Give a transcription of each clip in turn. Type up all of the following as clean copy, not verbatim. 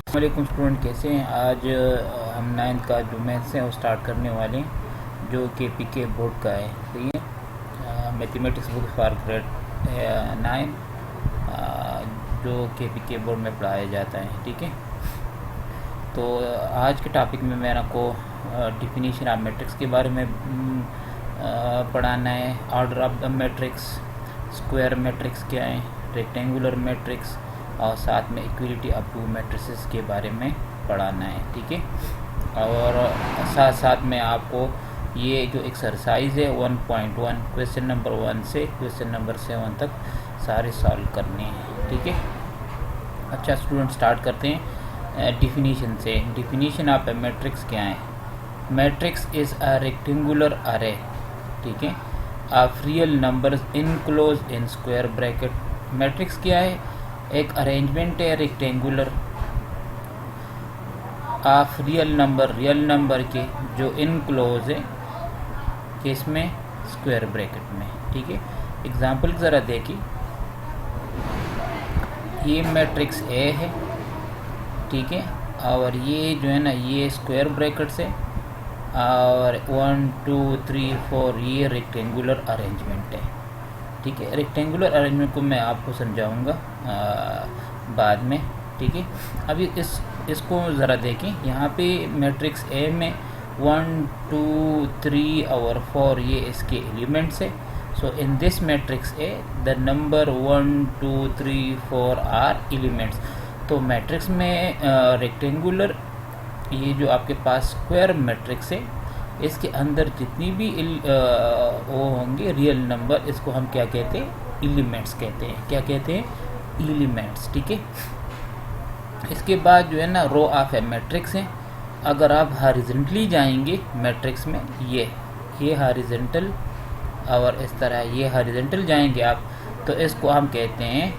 वालेकुम स्टूडेंट, कैसे हैं? आज हम नाइन्थ का जो मैथ्स है वो स्टार्ट करने वाले हैं, जो के पी के बोर्ड का है। सही है, मैथमेटिक्स बुक फॉर ग्रेड 9, जो के पी के बोर्ड में पढ़ाया जाता है। ठीक है, तो आज के टॉपिक में मेरे को डिफिनीशन ऑफ मैट्रिक्स के बारे में पढ़ाना है। Order of the matrix, square matrix क्या है, रेक्टेंगुलर मैट्रिक्स, और साथ में इक्वलिटी ऑफ टू मैट्रिसेस के बारे में पढ़ाना है। ठीक है, और साथ साथ में आपको ये जो एक्सरसाइज है 1.1 क्वेश्चन नंबर 1 से क्वेश्चन नंबर 7 तक सारे सॉल्व करने हैं। ठीक है, अच्छा स्टूडेंट, स्टार्ट करते हैं डिफिनीशन से। डिफिनीशन ऑफ ए मैट्रिक्स क्या है? मैट्रिक्स इज़ अ रेक्टेंगुलर अरे, ठीक है, of real numbers enclose in square bracket. Matrix क्या है? एक अरेंजमेंट है रेक्टेंगुलर ऑफ रियल नंबर के जो इनक्लोज है किसमें? स्क्वायर ब्रैकेट में। ठीक है, एग्जांपल ज़रा देखिए। ये मैट्रिक्स ए है, ठीक है, और ये जो है ना ये स्क्वायर ब्रैकेट से, और 1 2 3 4 ये रेक्टेंगुलर अरेंजमेंट है। ठीक है, रेक्टेंगुलर अरेंजमेंट को मैं आपको समझाऊंगा बाद में। ठीक है, अभी इसको ज़रा देखें। यहाँ पे मैट्रिक्स ए में 1 2 3 और 4 ये इसके एलिमेंट्स है। So in this matrix A the number 1 2 3 4 are elements. तो मैट्रिक्स में रेक्टेंगुलर ये जो आपके पास स्क्वायर मैट्रिक्स है, इसके अंदर जितनी भी वो होंगे रियल नंबर, इसको हम क्या कहते हैं? एलिमेंट्स कहते हैं। क्या कहते हैं? एलिमेंट्स। ठीक है, इसके बाद जो है ना रो ऑफ ए मैट्रिक्स है। अगर आप हॉरिजॉन्टली जाएंगे मैट्रिक्स में, ये हॉरिजॉन्टल और इस तरह ये हॉरिजॉन्टल जाएंगे आप, तो इसको हम कहते हैं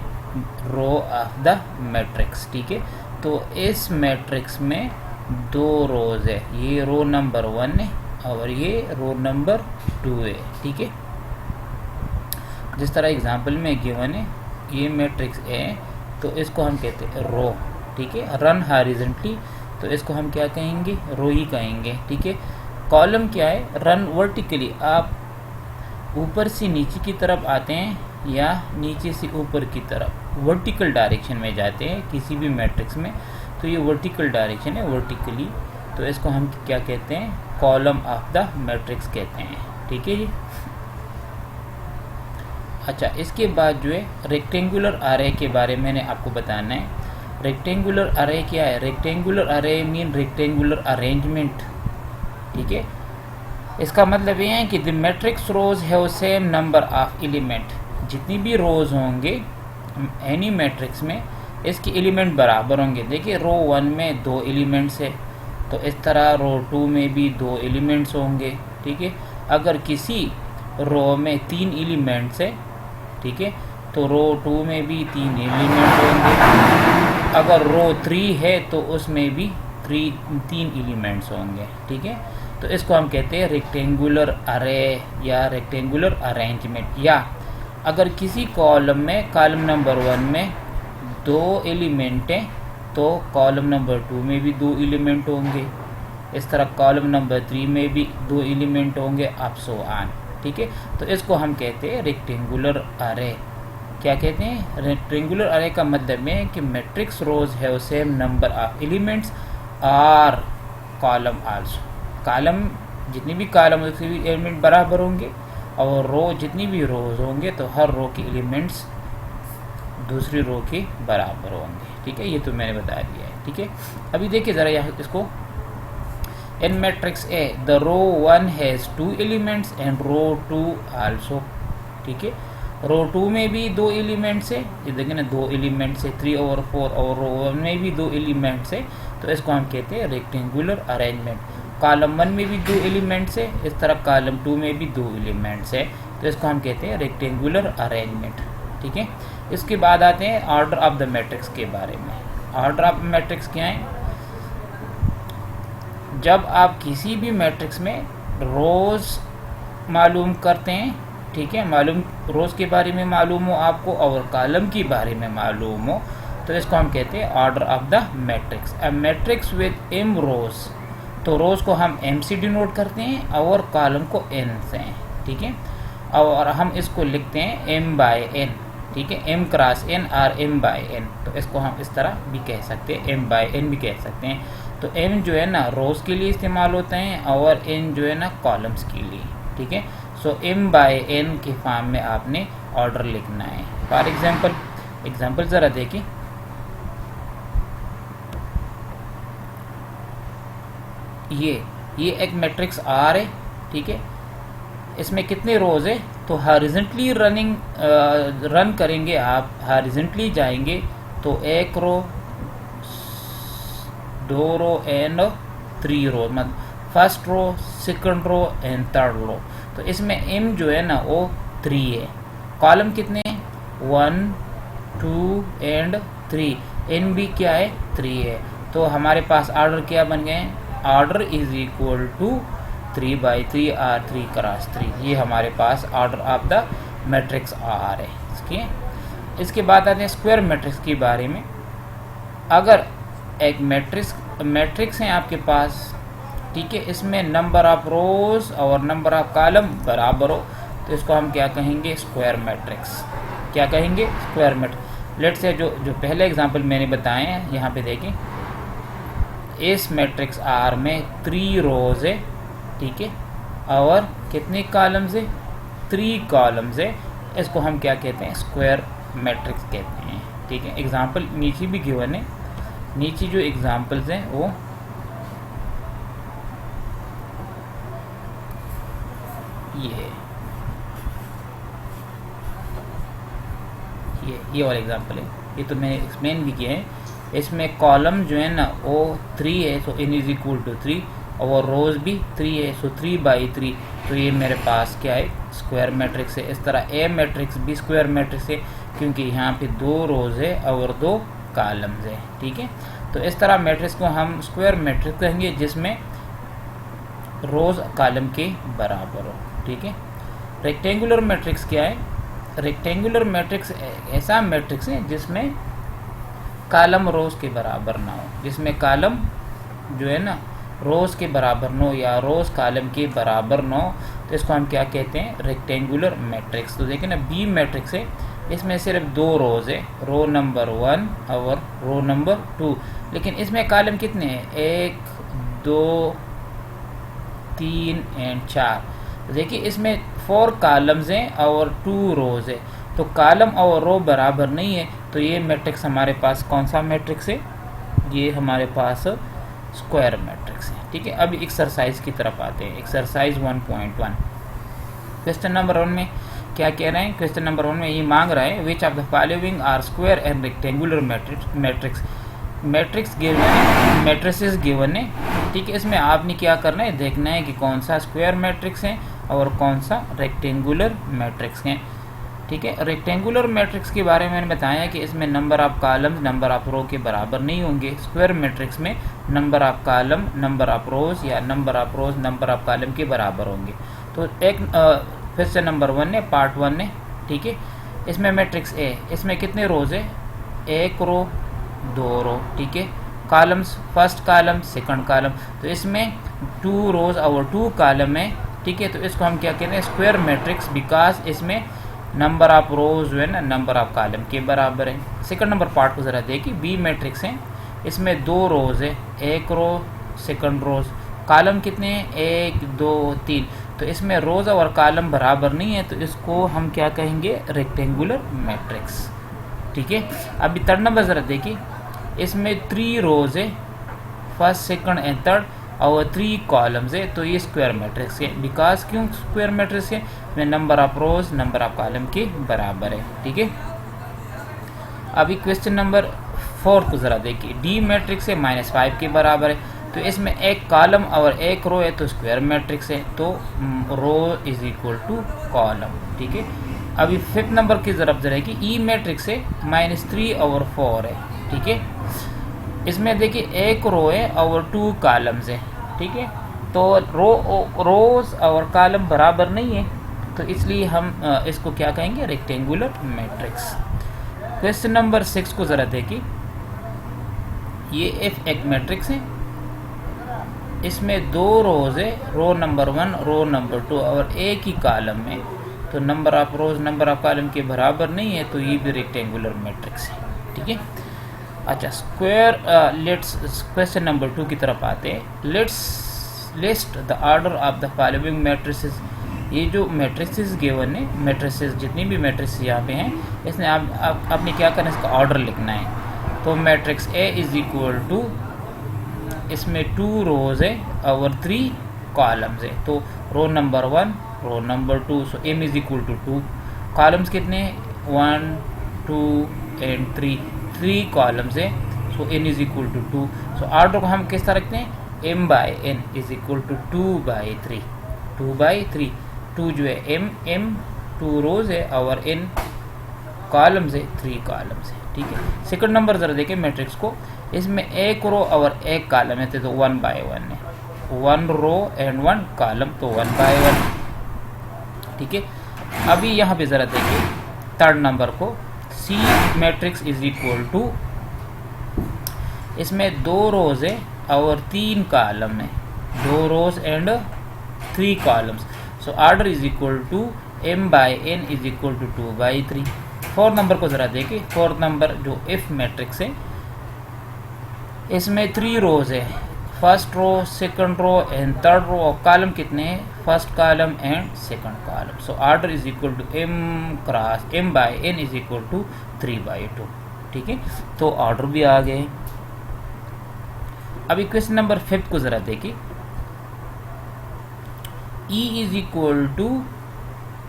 रो ऑफ द मैट्रिक्स। ठीक है, तो इस मैट्रिक्स में दो रोज है, ये रो नंबर 1 है और ये रो नंबर 2 है। ठीक है, जिस तरह एग्जांपल में गिवन है, ये मैट्रिक्स ए, तो इसको हम कहते हैं रो। ठीक है, रन हॉरिजॉन्टली, तो इसको हम क्या कहेंगे? रो ही कहेंगे। ठीक है, कॉलम क्या है? रन वर्टिकली, आप ऊपर से नीचे की तरफ आते हैं या नीचे से ऊपर की तरफ वर्टिकल डायरेक्शन में जाते हैं किसी भी मैट्रिक्स में, तो ये वर्टिकल डायरेक्शन है, वर्टिकली, तो इसको हम क्या कहते हैं? कॉलम ऑफ द मैट्रिक्स कहते हैं। ठीक है जी। अच्छा, इसके बाद जो है रेक्टेंगुलर अरे के बारे में मैंने आपको बताना है। रेक्टेंगुलर अरे क्या है? रेक्टेंगुलर अरे मीन रेक्टेंगुलर अरेंजमेंट। ठीक है, इसका मतलब ये है कि the matrix rows have same number of element. जितनी भी रोज होंगे एनी मैट्रिक्स में, इसके एलिमेंट बराबर होंगे। देखिए, रो 1 में 2 एलिमेंट्स है, तो इस तरह रो 2 में भी 2 एलिमेंट्स होंगे। ठीक है, अगर किसी रो में 3 एलिमेंट्स है, ठीक है, तो रो 2 में भी 3 एलिमेंट होंगे। अगर रो 3 है तो उसमें भी 3 एलिमेंट्स होंगे। ठीक है, तो इसको हम कहते हैं रेक्टेंगुलर अरे या रेक्टेंगुलर अरेंजमेंट। या अगर किसी कॉलम में, कॉलम नंबर 1 में 2 एलिमेंट हैं, तो कॉलम नंबर 2 में भी 2 एलिमेंट होंगे। इस तरह कॉलम नंबर 3 में भी 2 एलिमेंट होंगे, अप सो ऑन। ठीक है, तो इसको हम कहते हैं रेक्टेंगुलर अरे। क्या कहते हैं? रेक्टेंगुलर अरे का मतलब है कि matrix rows have same number of elements और कॉलम आल्सो। कॉलम, जितनी भी कॉलम उसके भी एलिमेंट बराबर होंगे, और रो जितनी भी रोज होंगे तो हर रो के एलिमेंट्स दूसरी रो के बराबर होंगे। ठीक है, ये तो मैंने बता दिया है। ठीक है, अभी देखिए ज़रा यहाँ इसको। In matrix A the row 1 has 2 elements and row 2 also. ठीक है, रो 2 में भी 2 एलिमेंट्स है, ये देखिए ना 2 एलिमेंट्स है, 3 और 4, और रो 1 में भी 2 एलिमेंट्स है, तो इसको हम कहते हैं रेक्टेंगुलर अरेंजमेंट। कॉलम 1 में भी 2 एलिमेंट्स है, इस तरह कॉलम 2 में भी 2 एलिमेंट्स है, तो इसको हम कहते हैं रेक्टेंगुलर अरेंजमेंट। ठीक है, इसके बाद आते हैं ऑर्डर ऑफ द मैट्रिक्स के बारे में। ऑर्डर ऑफ मैट्रिक्स क्या है? जब आप किसी भी मैट्रिक्स में रोज मालूम करते हैं, ठीक है, मालूम रोज के बारे में मालूम हो आपको और कॉलम के बारे में मालूम हो, तो इसको हम कहते हैं order of the matrix. A matrix with m रोज, तो रोज को हम m से डिनोट करते हैं और कॉलम को n से, ठीक है। और हम इसको लिखते हैं m बाय n, ठीक है, m क्रॉस n और m बाय n, तो इसको हम इस तरह भी कह सकते हैं, m बाय n भी कह सकते हैं। तो m जो है ना रोज के लिए इस्तेमाल होते हैं और n जो है ना कॉलम्स के लिए, ठीक है। सो m बाय n के फॉर्म में आपने ऑर्डर लिखना है। फॉर एग्जाम्पल ज़रा देखिए, ये एक मैट्रिक्स R है, ठीक है। इसमें कितने रोज है, तो हॉरिजॉन्टली रन करेंगे आप, हॉरिजॉन्टली जाएंगे तो 1 रो, 2 रो एंड 3 रो, मतलब first row, second row and third row. तो इसमें m जो है ना वो 3 है, कॉलम कितने हैं 1 2 एंड 3, n भी क्या है 3 है। तो हमारे पास ऑर्डर क्या बन गए हैं, order is equal to 3 by 3 और 3 क्रॉस 3, ये हमारे पास order of the matrix R है। इसके बाद आते हैं स्क्वायर मैट्रिक्स के बारे में। अगर एक मैट्रिक्स है आपके पास, ठीक है, इसमें नंबर ऑफ रोज और नंबर ऑफ कॉलम बराबर हो, तो इसको हम क्या कहेंगे, स्क्वायर मैट्रिक्स। क्या कहेंगे, स्क्वायर मैट्रिक्स। लेट से जो पहले एग्जांपल मैंने बताए हैं, यहाँ पे देखें, इस मैट्रिक्स R में 3 रोज है, ठीक है, और कितने कॉलम्स है, 3 कॉलम्स है। इसको हम क्या कहते हैं, स्क्वायर मैट्रिक्स कहते हैं, ठीक है। एग्जांपल नीचे भी गिवन है, नीचे जो एग्जांपल्स हैं वो ये वाला एग्जांपल है, ये तो मैंने एक्सप्लेन भी किया है। इसमें कॉलम जो है ना वो 3 है, सो n इज इक्वल टू 3, और रोज भी 3 है, सो 3 बाई 3, तो ये मेरे पास क्या है, स्क्वायर मैट्रिक्स है। इस तरह ए मैट्रिक्स भी स्क्वायर मैट्रिक्स है, क्योंकि यहाँ पे 2 रोज है और 2 कॉलम्स है, ठीक है। तो इस तरह मैट्रिक्स को हम स्क्वायर मैट्रिक्स कहेंगे जिसमें रोज कॉलम के बराबर हो, ठीक है। रेक्टेंगुलर मैट्रिक्स क्या है, रेक्टेंगुलर मैट्रिक्स ऐसा मैट्रिक्स है जिसमें कॉलम रोज के बराबर ना हो, जिसमें कॉलम जो है ना रोज के बराबर ना हो या रोज कॉलम के बराबर ना हो, तो इसको हम क्या कहते हैं, रेक्टेंगुलर मैट्रिक्स। तो देखिए ना बी मैट्रिक्स है, इसमें सिर्फ 2 रोज है, रो नंबर 1 और रो नंबर 2, लेकिन इसमें कॉलम कितने हैं, 1 2 3 एंड 4। तो देखिए इसमें 4 कॉलम्स हैं और 2 रोज है, तो कॉलम और रो बराबर नहीं है, तो ये मैट्रिक्स हमारे पास कौन सा मैट्रिक्स है, ये हमारे पास स्क्वायर मैट्रिक्स है, ठीक है। अब एक्सरसाइज की तरफ आते हैं। एक्सरसाइज 1.1 क्वेश्चन नंबर 1 में क्या कह रहे हैं, क्वेश्चन नंबर 1 में ये मांग रहा है, which of the following are square and rectangular matrix. Matrix given है, मैट्रिसेस गिवन है, ठीक है। इसमें आपने क्या करना है, देखना है कि कौन सा स्क्वायर मैट्रिक्स है और कौन सा रेक्टेंगुलर मैट्रिक्स है, ठीक है। रेक्टेंगुलर मैट्रिक्स के बारे में मैंने बताया कि इसमें number of columns number of row के बराबर नहीं होंगे। स्क्वायर मैट्रिक्स में number of column number of rows या number of rows number of column के बराबर होंगे। तो एक क्वेश्चन नंबर 1 है, पार्ट 1 है, ठीक है। इसमें मैट्रिक्स ए, इसमें कितने रोज है, 1 रो 2 रो, ठीक है। Columns first column second column, तो इसमें 2 रोज और 2 कॉलम है, ठीक है। तो इसको हम क्या कहते हैं, स्क्वायर मैट्रिक्स, बिकॉज इसमें नंबर ऑफ रोज जो है ना नंबर ऑफ कॉलम के बराबर है। सेकंड नंबर पार्ट को ज़रा देखिए, बी मैट्रिक्स है, इसमें 2 रोज है, 1 रो सेकंड रोज, कॉलम कितने हैं 1 2 3, तो इसमें रोज और कॉलम बराबर नहीं है, तो इसको हम क्या कहेंगे, रेक्टेंगुलर मैट्रिक्स, ठीक है। अभी थर्ड नंबर ज़रा देखिए, इसमें 3 रोज है, फर्स्ट सेकंड एंड थर्ड, और 3 कॉलम्स है, तो ये स्क्वायर मैट्रिक्स है। बिकॉज क्यों स्क्वायर मैट्रिक्स है, में number of rows number of column के बराबर है, ठीक है। अभी क्वेश्चन नंबर 4 को ज़रा देखिए, डी मैट्रिक्स है -5 के बराबर है, तो इसमें 1 कॉलम और 1 रो है, तो स्क्वायर मैट्रिक्स है, तो रो इज इक्वल टू कॉलम, ठीक है। अभी 5th नंबर की तरफ जरा कि ई मैट्रिक्स है, -3 और 4 है, ठीक है। इसमें देखिए 1 रो है और 2 कॉलम्स है, ठीक है। तो रोज और कॉलम बराबर नहीं है, तो इसलिए हम इसको क्या कहेंगे, रेक्टेंगुलर मैट्रिक्स। क्वेश्चन नंबर 6 को ज़रा देखिए, ये एफ एक मैट्रिक्स है, इसमें 2 रोज है, रो नंबर 1 रो नंबर 2 और एक ही कॉलम में, तो number of rows number of column के बराबर नहीं है, तो ये भी रेक्टेंगुलर मैट्रिक्स है। ठीक है। अच्छा, स्क्वायर लेट्स क्वेश्चन नंबर 2 की तरफ आते हैं। Let's list the order of the following matrices. ये जो मैट्रिसेस गिवन है, मैट्रिसेस जितनी भी मैट्रिसेस यहाँ पे हैं, इसमें आपने क्या करना है, इसका ऑर्डर लिखना है। तो matrix A is equal to, इसमें 2 रोज है और 3 कॉलम्स है, तो row number 1 row number 2, so M is equal to 2। Columns कितने, 1 2 एंड 3 कॉलम्स है, so N is equal to 2। So order को हम किस तरह रखते हैं, m by N is equal to 2/3, 2/3। 2 जो है m 2 रोज है और n कॉलम्स है, 3 कॉलम्स है। ठीक है। सेकंड नंबर जरा देखें मैट्रिक्स को, इसमें एक रो और एक कॉलम है, तो 1/1 है, 1 रो एंड 1 कॉलम, तो 1/1। ठीक है। अभी यहाँ पे जरा देखिए थर्ड नंबर को, C matrix is equal to, इसमें 2 रोज है और 3 कॉलम है, 2 rows and 3 columns, so order is equal to m/n is equal to 2/3। Fourth number को जरा देखिए, फोर्थ नंबर जो इफ मैट्रिक्स है, इसमें 3 रोज है, first row second row and third row, और कॉलम कितने हैं, first column and second column, so order is equal to m/n is equal to 3/2। ठीक है। तो ऑर्डर भी आ गए। अभी क्वेश्चन नंबर 5 को जरा देखिए, E is equal to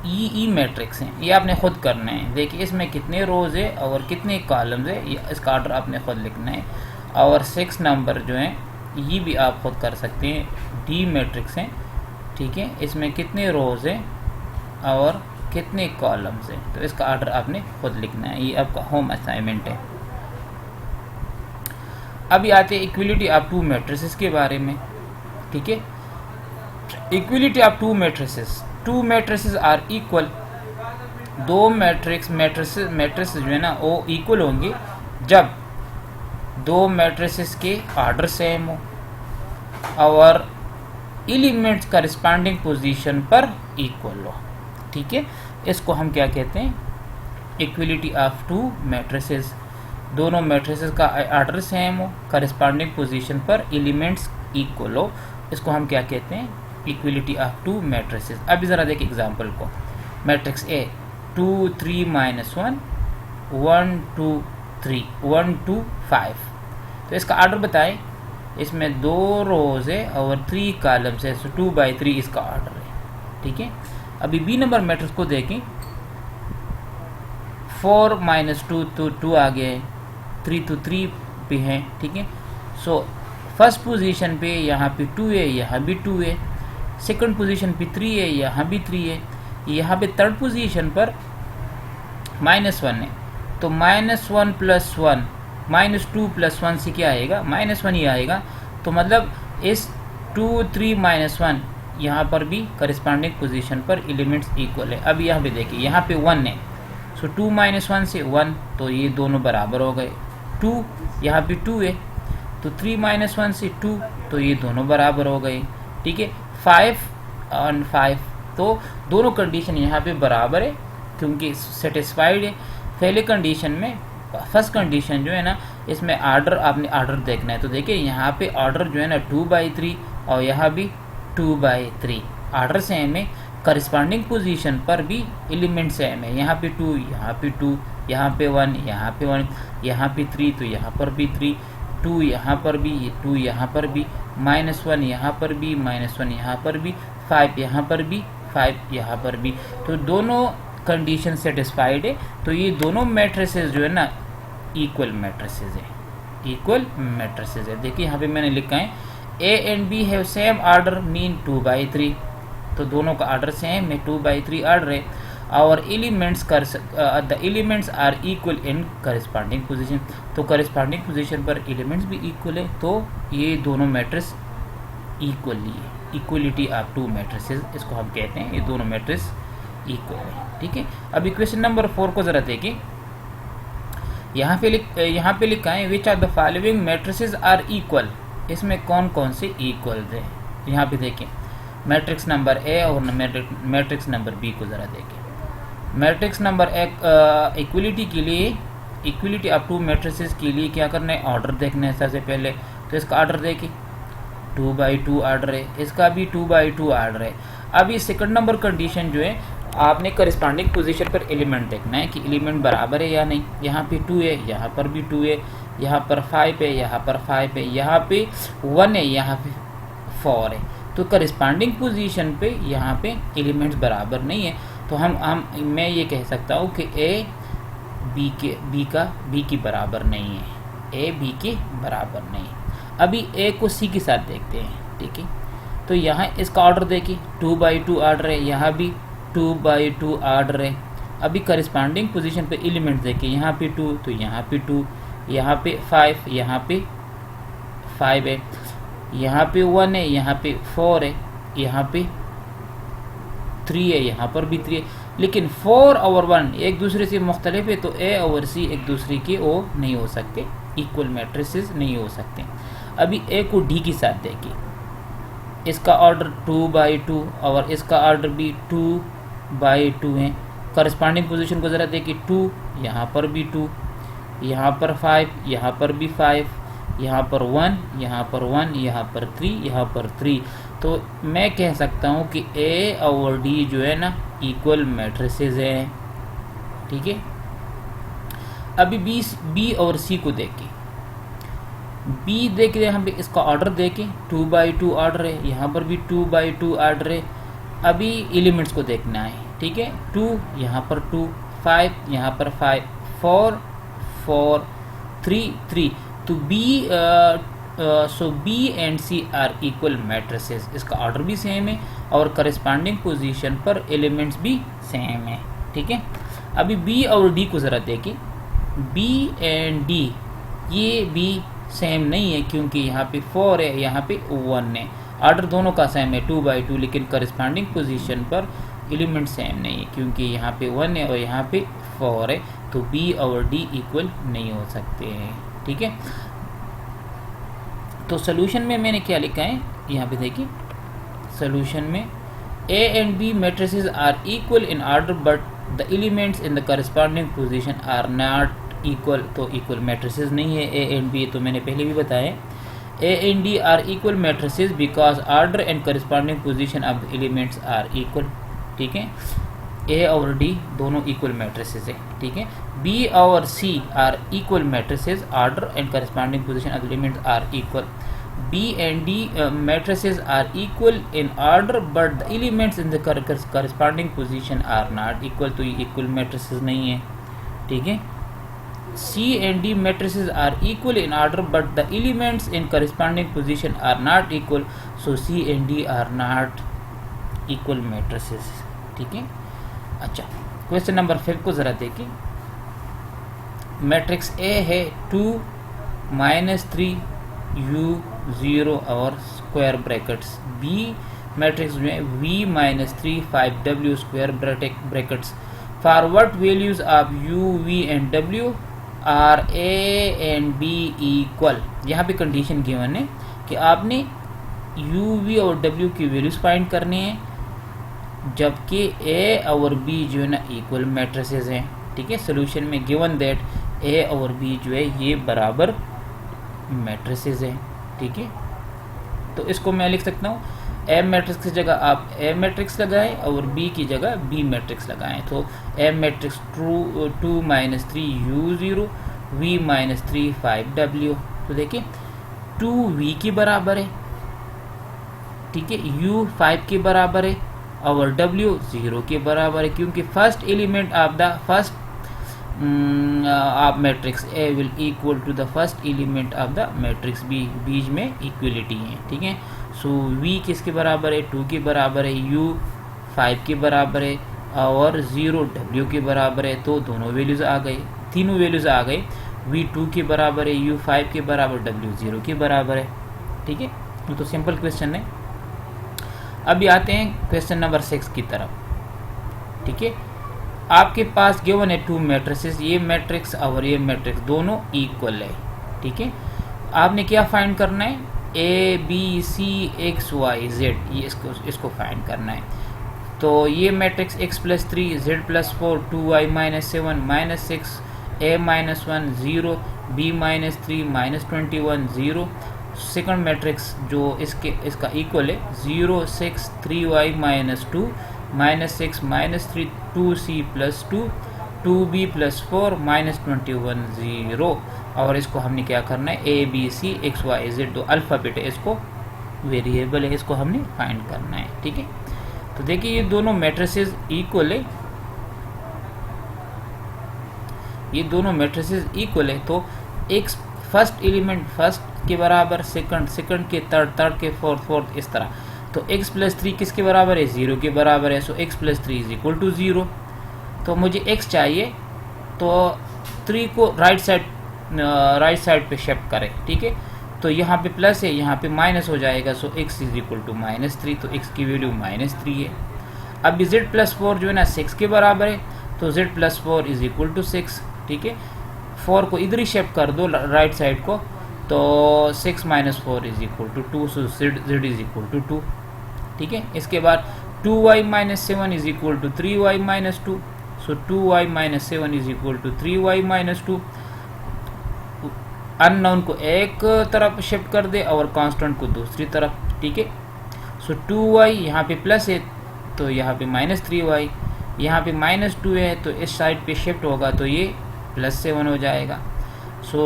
E matrix है, ये आपने खुद करना है। देखिए इसमें कितने रोज है और कितने कॉलम्स है, इसका ऑर्डर आपने खुद लिखना है। और 6 नंबर जो है ये भी आप खुद कर सकते हैं, डी मैट्रिक्स है। ठीक है। इसमें कितने रोज है और कितने कॉलम्स है, तो इसका ऑर्डर आपने खुद लिखना है, ये आपका होम असाइनमेंट है। अभी आते हैं इक्विलिटी ऑफ 2 मैट्रिसेस के बारे में। ठीक है। Equality of 2 matrices, 2 matrices are equal, 2 matrices जो है ना वो इक्वल होंगे जब 2 मैट्रिसेस के ऑर्डर सेम हो और एलिमेंट्स करस्पॉन्डिंग पोजीशन पर इक्वल हो। ठीक है। इसको हम क्या कहते हैं, इक्विलिटी ऑफ 2 मैट्रिसेस, दोनों मैट्रिसेस का ऑर्डर सेम हो, करस्पॉन्डिंग पोजीशन पर एलिमेंट्स इक्वल हो, इसको हम क्या कहते हैं, इक्विलिटी ऑफ 2 मैट्रिसेस। अभी ज़रा देखिए एग्जांपल को, मैट्रिक्स ए 2 3 -1 1 2 3 1 2 5, तो इसका ऑर्डर बताएं। इसमें 2 रोज है और 3 कॉलम्स है, सो 2/3 इसका ऑर्डर है। ठीक है। अभी बी नंबर मैट्रिक्स को देखें, 4 -2 तो 2 आ गए, 3 तो 3 पे हैं। ठीक है। सो फर्स्ट पोजीशन पे यहाँ पे 2 है, यहाँ भी 2 है, सेकंड पोजीशन पे 3 है, यहाँ भी 3 है, यहाँ पे थर्ड पोजीशन पर -1 है, तो -1 + 1 -2 + 1 से क्या आएगा, -1 ही आएगा। तो मतलब इस 2 3 -1 यहाँ पर भी करस्पॉन्डिंग पोजीशन पर एलिमेंट्स इक्वल है। अब यहाँ पे देखिए, यहाँ पे 1 है, सो 2 - 1 से 1, तो ये दोनों बराबर हो गए। 2 यहाँ पे 2 है, तो 3 - 1 से 2, तो ये दोनों बराबर हो गए। ठीक है। 5 और 5, तो दोनों कंडीशन यहाँ पे बराबर है क्योंकि सेटिस्फाइड है। पहले कंडीशन में, फर्स्ट कंडीशन जो है ना, इसमें ऑर्डर आपने ऑर्डर देखना है, तो देखिए यहाँ पे ऑर्डर जो है ना 2/3 और यहाँ भी 2/3, ऑर्डर सेम है, करस्पॉन्डिंग पोजीशन पर भी एलिमेंट सेम है। यहाँ पे 2 यहाँ पे 2, यहाँ पे 1 यहाँ पे 1, यहाँ पे 3 तो यहाँ पर भी 3, 2 यहाँ पर भी, 2 यहाँ पर भी, -1 यहाँ पर भी, -1 यहाँ पर भी, 5 यहाँ पर भी, 5 यहाँ पर भी, तो दोनों कंडीशन सेटिस्फाइड है। तो ये दोनों मैट्रिसेस जो है ना इक्वल मैट्रिसेस है, इक्वल मैट्रिसेस है। देखिए यहाँ पे मैंने लिखा है A and B have same order mean 2/3, तो दोनों का ऑर्डर सेम है, 2/3 ऑर्डर है, और elements the elements are equal in corresponding position, तो करस्पॉन्डिंग पोजीशन पर एलिमेंट्स भी इक्वल है, तो ये दोनों मैट्रिक्स इक्वली है, इक्वलिटी ऑफ 2 मैट्रिसेस इसको हम कहते हैं, ये दोनों मैट्रिक्स इक्वल है। ठीक है। अब इक्वेशन नंबर 4 को ज़रा देखिए, यहाँ पे लिखा है which are the following matrices are equal, इसमें कौन कौन से इक्वल है। यहाँ पे देखें मैट्रिक्स नंबर ए और मैट्रिक्स नंबर बी को ज़रा देखें। मैट्रिक्स नंबर इक्वलिटी के लिए, इक्वलिटी ऑफ टू मैट्रिसेस के लिए क्या करना है, ऑर्डर देखना है सबसे पहले। तो इसका ऑर्डर देखिए 2/2 ऑर्डर है, इसका भी 2/2 ऑर्डर है। अभी सेकंड नंबर कंडीशन जो है, आपने करस्पॉन्डिंग पोजीशन पर एलिमेंट देखना है कि एलिमेंट बराबर है या नहीं। यहाँ पे 2 है, यहाँ पर भी 2 है, यहाँ पर 5 है, यहाँ पर 5 है, यहाँ पे 1 है, यहाँ पे 4 है। तो करस्पॉन्डिंग पोजीशन पे यहाँ पे एलिमेंट्स बराबर नहीं है। तो मैं ये कह सकता हूँ कि ए बी की बराबर नहीं है, ए बी के बराबर नहीं है। अभी ए को सी के साथ देखते हैं, ठीक है। तो यहाँ इसका ऑर्डर देखिए 2/2 ऑर्डर है, यहाँ भी 2/2 ऑर्डर है। अभी करस्पॉन्डिंग पोजीशन पे एलिमेंट देखिए, यहाँ पे 2 तो यहाँ पे 2, यहाँ पे 5, यहाँ पे 5 है, यहाँ पे 1 है, यहाँ पे 4 है, यहाँ पे 3 है, यहाँ पर भी 3 है। लेकिन 4 और 1 एक दूसरे से मुख्तलिफ है, तो ए और सी एक दूसरे के वो नहीं हो सकते, इक्वल मैट्रिसेस नहीं हो सकते। अभी ए को डी के साथ देखिए, इसका ऑर्डर 2/2 और इसका ऑर्डर भी 2/2 है। करस्पॉन्डिंग पोजीशन को ज़रा देखिए, 2 यहाँ पर भी 2, यहाँ पर 5, यहाँ पर भी 5, यहाँ पर 1, यहाँ पर 1, यहाँ पर 3, यहाँ पर 3। तो मैं कह सकता हूँ कि ए और डी जो है ना इक्वल मैट्रिसेस हैं, ठीक है। अभी बी और सी को देखें, बी देख रहे हैं हम, इसका ऑर्डर देखें 2/2 ऑर्डर है, यहाँ पर भी 2/2 ऑर्डर है। अभी एलिमेंट्स को देखना है, ठीक है। 2 यहाँ पर 2, 5 यहाँ पर 5, 4 4 3 3। तो B and C are equal matrices, इसका ऑर्डर भी सेम है और करस्पॉन्डिंग पोजीशन पर एलिमेंट्स भी सेम है, ठीक है। अभी बी और डी को ज़रा देखें, बी एंड डी ये भी सेम नहीं है, क्योंकि यहाँ पे 4 है, यहाँ पे 1 है। ऑर्डर दोनों का सेम है 2/2, लेकिन करस्पॉन्डिंग पोजीशन पर एलिमेंट सेम नहीं है, क्योंकि यहाँ पे 1 है और यहाँ पे 4 है। तो बी और डी इक्वल नहीं हो सकते हैं, ठीक है। तो सोल्यूशन में मैंने क्या लिखा है, यहाँ पे देखिए सोल्यूशन में A and B matrices are equal in order but the elements in the corresponding position are not equal. तो इक्वल मैट्रिसेस नहीं है ए एंड बी, तो मैंने पहले भी बताया A and D are equal matrices because order and corresponding position of the elements are equal, ठीक है। ए और डी दोनों इक्वल मैट्रिसेस है, ठीक है। बी और C are equal matrices, order and corresponding position of the elements are equal. B and D matrices are equal in order but the elements in the corresponding position are not equal, तो ये equal matrices नहीं है, ठीक है। C and D matrices are equal in order but the elements in corresponding position are not equal, so C and D are not equal matrices, ठीक है। अच्छा, question number 5 को ज़रा देखिए। मैट्रिक्स A है 2 - 3 U 0 और स्क्वायर ब्रैकेट्स। बी मैट्रिक्स में V - 3 5W square brackets. For what values of U V and W आर A एंड B इक्वल। यहाँ पे कंडीशन गिवन है कि आपने U V और W की वैल्यूज फाइंड करनी है, जबकि A और B जो है ना इक्वल मैट्रिसेस हैं, ठीक है। सोल्यूशन में गिवन दैट A और B जो है ये बराबर मैट्रिसेस हैं, ठीक है। तो इसको मैं लिख सकता हूँ ए मैट्रिक्स की जगह आप ए मैट्रिक्स लगाएं और बी की जगह बी मैट्रिक्स लगाएं। तो ए मैट्रिक्स 2 - 3 U 0 V - 3 5W। तो देखिए 2 V के बराबर है, ठीक है, U 5 के बराबर है और W 0 के बराबर है, क्योंकि first element of the first of matrix A will equal to the first element of the matrix B, बीच में इक्वलिटी है, ठीक है। सो वी किसके बराबर है, 2 के बराबर है, U 5 के बराबर है और 0 W के बराबर है। तो दोनों वैल्यूज आ गए, तीनों वैल्यूज आ गए। V 2 के बराबर है, U 5 के बराबर, W 0 के बराबर है, ठीक है। तो सिंपल क्वेश्चन है। अभी आते हैं क्वेश्चन नंबर 6 की तरफ, ठीक है। आपके पास गिवन है टू मैट्रिसेस, ये मैट्रिक्स और ये मैट्रिक्स दोनों इक्वल है, ठीक है। आपने क्या फाइंड करना है, A B C X Y Z, ये इसको फाइंड करना है। तो ये matrix x plus 3 z plus 4 2y minus 7 minus 6 a minus 1 0 b minus 3 minus 21 0। Second matrix जो इसका इक्वल है 0 6 3y minus 2 minus 6 minus 3 2c plus 2 2b plus 4 minus 21 0। और इसको हमने क्या करना है, a b c x y z, तो अल्फ़ाबेट है, इसको वेरिएबल है, इसको हमने फाइंड करना है, ठीक है। तो देखिए ये दोनों मैट्रिसेस इक्वल है, ये दोनों मैट्रिसेस इक्वल है। तो एक्स फर्स्ट एलिमेंट फर्स्ट के बराबर, सेकंड सेकंड के थर्ड, थर्ड के फोर्थ, फोर्थ, इस तरह। तो x प्लस 3 किसके बराबर है, 0 के बराबर है। So x plus 3 is equal to 0। तो मुझे x चाहिए, तो 3 को राइट साइड पे शिफ्ट करें, ठीक है। तो यहाँ पे प्लस है, यहाँ पे माइनस हो जाएगा। So x is equal to minus 3, तो x की वैल्यू माइनस 3 है। अब z प्लस 4 जो है ना 6 के बराबर है, तो z plus 4 is equal to 6, ठीक है। 4 को इधर ही शिफ्ट कर दो राइट साइड को, तो 6 minus 4 is equal to 2, so z is equal to 2, ठीक है। इसके बाद 2y minus 7 is equal to 3y minus 2, so 2y minus 7 is equal to 3y minus 2। Unknown को एक तरफ शिफ्ट कर दे और कांस्टेंट को दूसरी तरफ, ठीक है। सो 2y यहाँ पे प्लस है, तो यहाँ पे माइनस 3y, यहाँ पे माइनस 2 है, तो इस साइड पे शिफ्ट होगा तो ये प्लस 7 हो जाएगा। सो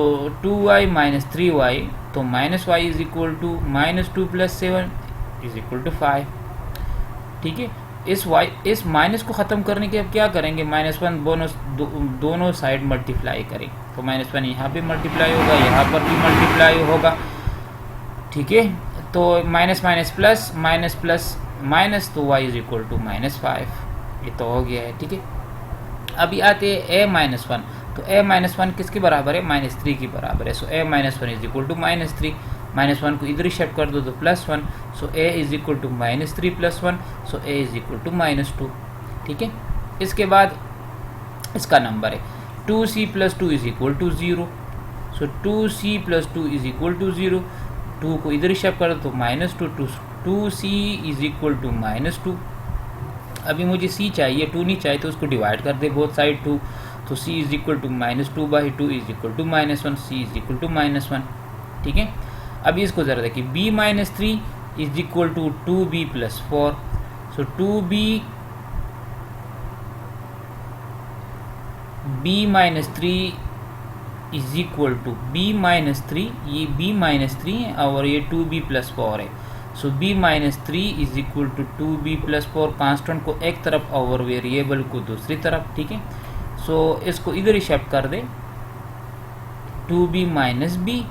2y माइनस 3y, तो minus y is equal to minus 2 plus 7 is equal to 5, ठीक है। इस माइनस को ख़त्म करने के अब क्या करेंगे, माइनस 1 दोनों साइड मल्टीप्लाई करें, तो माइनस 1 यहाँ पे मल्टीप्लाई होगा, यहाँ पर भी मल्टीप्लाई होगा, ठीक है। तो minus minus plus, minus plus minus, तो y is equal to minus 5, ये तो हो गया है, ठीक है। अभी आते हैं a माइनस 1, तो a माइनस 1 किसके बराबर है, माइनस 3 के बराबर है। So a minus 1 is equal to minus 3, minus 1 को इधर ही शिफ्ट कर दो तो plus 1, so a is equal to minus 3 plus 1, so a is equal to minus 2, ठीक है। इसके बाद इसका नंबर है 2c plus 2 is equal to 0, so 2c plus 2 is equal to 0। 2 को इधर ही शिफ्ट कर दो तो minus 2, 2c is equal to minus 2। अभी मुझे c चाहिए, 2 नहीं चाहिए, तो उसको डिवाइड कर दे बोथ साइड 2, तो c is equal to minus 2 by 2 is equal to minus 1, c is equal to minus 1, ठीक है। अभी इसको ज़रा देखिए, b minus 3 is equal to 2b plus 4, so b minus 3 is equal to b minus 3, ये b minus 3 है और ये 2b प्लस 4 है। So b minus 3 is equal to 2b plus 4, constant को एक तरफ और वेरिएबल को दूसरी तरफ, ठीक है। सो इसको इधर ही शिफ्ट कर दे, 2b माइनस b,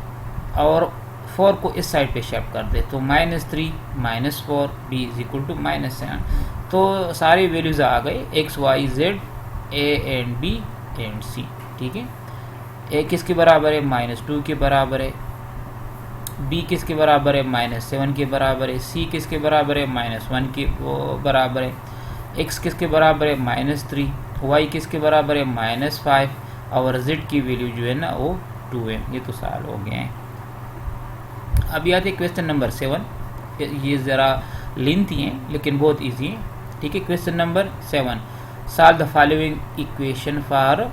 और 4 को इस साइड पे शिफ्ट कर दे, तो minus 3 minus 4 b is equal to minus 7। तो सारी वैल्यूज आ गए, x y z a and b and c, ठीक है। a किसके बराबर है, माइनस 2 के बराबर है, b किसके बराबर है, माइनस 7 के बराबर है, c किसके बराबर है, माइनस 1 के बराबर है, x किसके बराबर है, माइनस 3, y किसके बराबर है, माइनस 5, और z की वैल्यू जो है ना वो 2 है। ये तो साल हो गए हैं। अभी आते क्वेश्चन नंबर 7, ये ज़रा लेंथी हैं लेकिन बहुत इजी है, ठीक है। Question number 7, solve the following equation for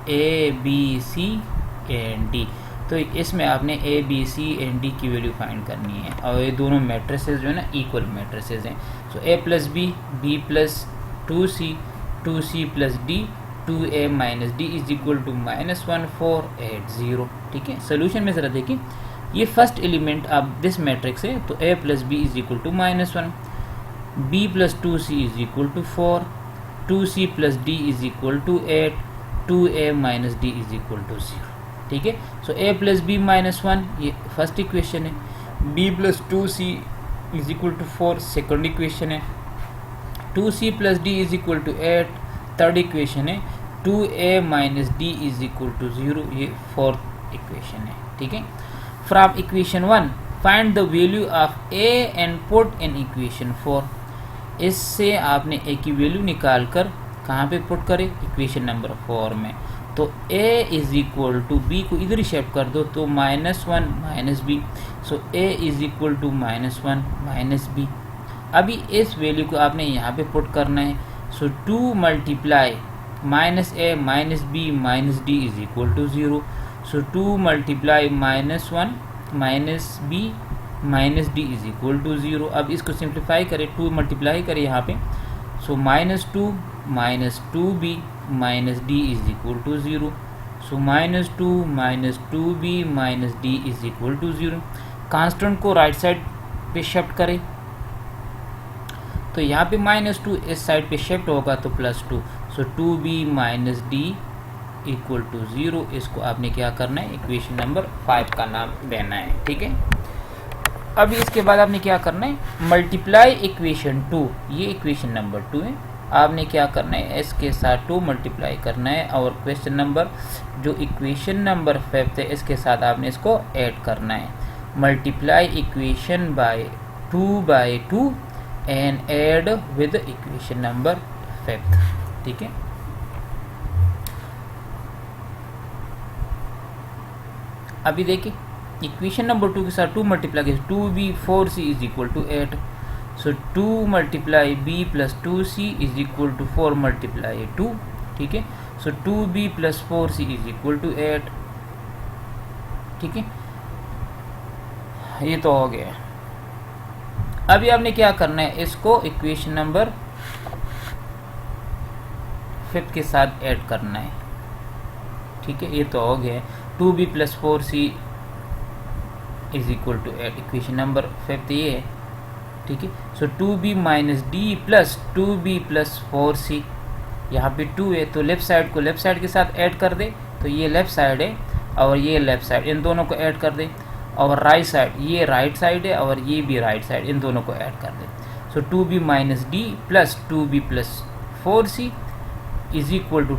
a b c and d। तो इसमें आपने a b c and d की वैल्यू फाइंड करनी है, और ये दोनों मैट्रिसेस जो है ना इक्वल मैट्रिसेस हैं। So a plus b plus 2c 2c plus d 2a minus d is equal to minus 1 4 8 0, ठीक है। सोल्यूशन में ज़रा देखिए, ये first element of this matrix है, तो a plus b is equal to minus 1, b plus 2c is equal to 4, 2c plus d is equal to 8, 2a minus d is equal to 0, ठीक है। So a plus b minus 1 ये first equation है, b plus 2c is equal to 4 second equation है, 2c plus d is equal to 8 third equation है, 2a minus d is equal to 0 ये fourth equation है, ठीक है। From equation 1 find the value of a and put in equation 4। इससे आपने a की value निकाल कर कहाँ पे पुट करें, इक्वेशन नंबर 4 में। तो a is equal to b को इधर ही शिफ्ट कर दो, तो -1 minus b, so a is equal to -1 minus b. अभी इस वैल्यू को आपने यहाँ पे पुट करना है, so 2 multiply -a minus b minus d is equal to 0, so 2 multiply -1 minus b minus d is equal to 0। अब इसको सिंप्लीफाई करें, 2 मल्टीप्लाई करें यहाँ पे, so -2 minus 2b minus d is equal to 0, so -2 minus 2b minus d is equal to 0। Constant को right side पे shift करें, तो यहाँ पे -2 इस साइड पे शिफ्ट होगा तो +2, so 2b minus d equal to 0। इसको आपने क्या करना है, इक्वेशन नंबर 5 का नाम देना है, ठीक है। अभी इसके बाद आपने क्या करना है, मल्टीप्लाई इक्वेशन 2, ये इक्वेशन नंबर 2 है, आपने क्या करना है, इसके साथ 2 मल्टीप्लाई करना है, और क्वेश्चन नंबर जो इक्वेशन नंबर 5 है इसके साथ आपने इसको ऐड करना है। Multiply equation by 2 and add with equation number 5, ठीक है। अभी देखिए इक्वेशन नंबर 2 के साथ 2 मल्टीप्लाई किया, 2b 4c is equal to 8, so 2 multiply b plus 2c is equal to 4 multiply 2, ठीक है। So 2b plus 4c is equal to 8, ठीक है, ये तो हो गया। अभी आपने क्या करना है, इसको इक्वेशन नंबर 5 के साथ ऐड करना है, ठीक है, ये तो हो गया। 2b plus 4c is equal to 8, equation number 5 ये है, ठीक है। So 2b minus d plus 2b plus 4c, यहाँ पे 2 है तो लेफ्ट साइड को लेफ्ट साइड के साथ ऐड कर दे, तो ये लेफ्ट साइड है और ये लेफ्ट साइड, इन दोनों को ऐड कर दे, और राइट साइड ये राइट साइड है और ये भी राइट साइड, इन दोनों को ऐड कर दे। So 2b minus d plus 2b plus 4c is equal to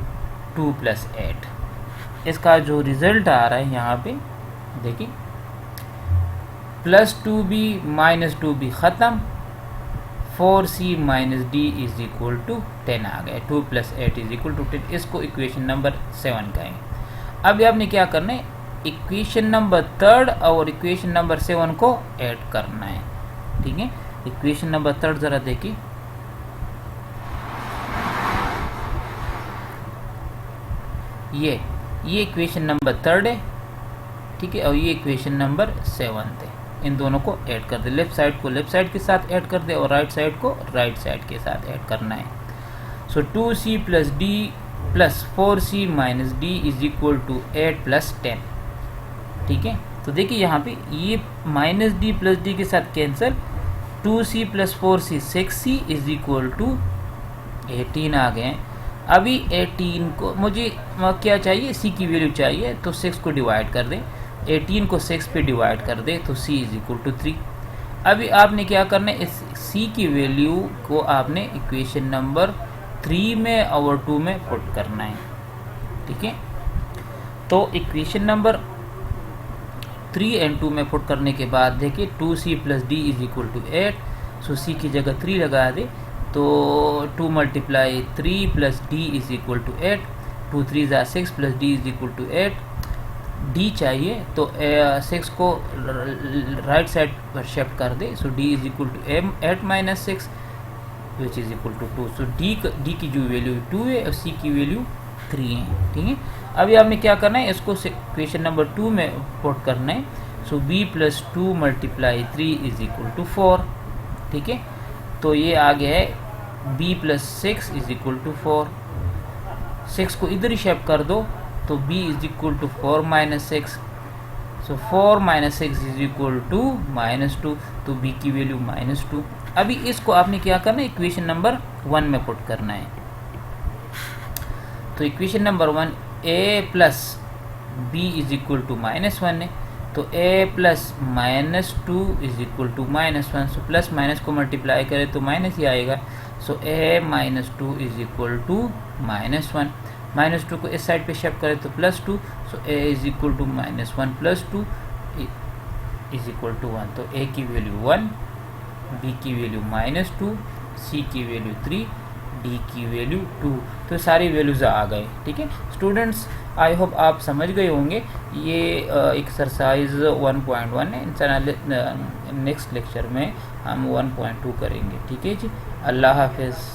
2 plus 8। इसका जो रिजल्ट आ रहा है यहाँ पे देखिए, प्लस 2b माइनस 2b ख़त्म, 4c minus d is equal to 10 आ गया, 2 प्लस 8 इज इक्वल टू 10। इसको इक्वेशन नंबर 7 कहेंगे। अब आपने क्या करना है, इक्वेशन नंबर 3 और इक्वेशन नंबर 7 को ऐड करना है, ठीक है। इक्वेशन नंबर 3 ज़रा देखिए, ये इक्वेशन नंबर 3 है, ठीक है, और ये इक्वेशन नंबर 7 है। इन दोनों को ऐड कर दे, लेफ्ट साइड को लेफ्ट साइड के साथ ऐड कर दे और राइट साइड को राइट साइड के साथ ऐड करना है। So 2c plus d plus 4c minus d is equal to 8 plus 10, ठीक है। तो देखिए यहाँ पे ये माइनस डी प्लस डी के साथ cancel, 2c plus 4c 6c is equal to 18 आ गए। अभी 18 को मुझे क्या चाहिए, c की वैल्यू चाहिए, तो 6 को डिवाइड कर दें, 18 को 6 पे डिवाइड कर दे तो c इज इक्वल टू 3। अभी आपने क्या करना है, इस c की वैल्यू को आपने इक्वेशन नंबर 3 में और 2 में पुट करना है, ठीक है। तो इक्वेशन नंबर 3 एंड 2 में पुट करने के बाद देखिए 2c plus D is equal to 8, so c की जगह 3 लगा दे, तो 2 multiply 3 plus D is equal to 8, 2 3 ज़ा 6 plus D is equal to 8। D चाहिए तो 6 को राइट साइड पर शिफ्ट कर दे, so D is equal to 8 minus 6 which is equal to 2। So D की जो वैल्यू 2 है और सी की वैल्यू 3 है, ठीक है। अभी आपने क्या करना है, इसको क्वेश्चन नंबर 2 में पुट करना है, so b plus 2 multiply 3 is equal to 4, ठीक है। तो ये आ गया है b plus 6 is equal to 4, 6 को इधर ही शिफ्ट कर दो तो b is equal to 4 minus 6, so 4 minus 6 is equal to -2, तो b की वैल्यू -2। अभी इसको आपने क्या करना है, इक्वेशन नंबर 1 में पुट करना है। तो equation number 1 a plus b is equal to -1 है, तो a plus -2 is equal to -1, so plus minus को मल्टीप्लाई करें तो माइनस ही आएगा, so a minus 2 is equal to -1, -2 को इस साइड पे शिफ्ट करें तो +2, so a is equal to -1 plus 2 is equal to 1। तो a की वैल्यू 1, b की वैल्यू -2, c की वैल्यू 3, डी की वैल्यू 2, तो सारी वैल्यूज़ आ गए। ठीक है स्टूडेंट्स, आई होप आप समझ गए होंगे। ये एक्सरसाइज 1.1 है। नेक्स्ट लेक्चर में हम 1.2 करेंगे। ठीक है जी, अल्लाह हाफिज़।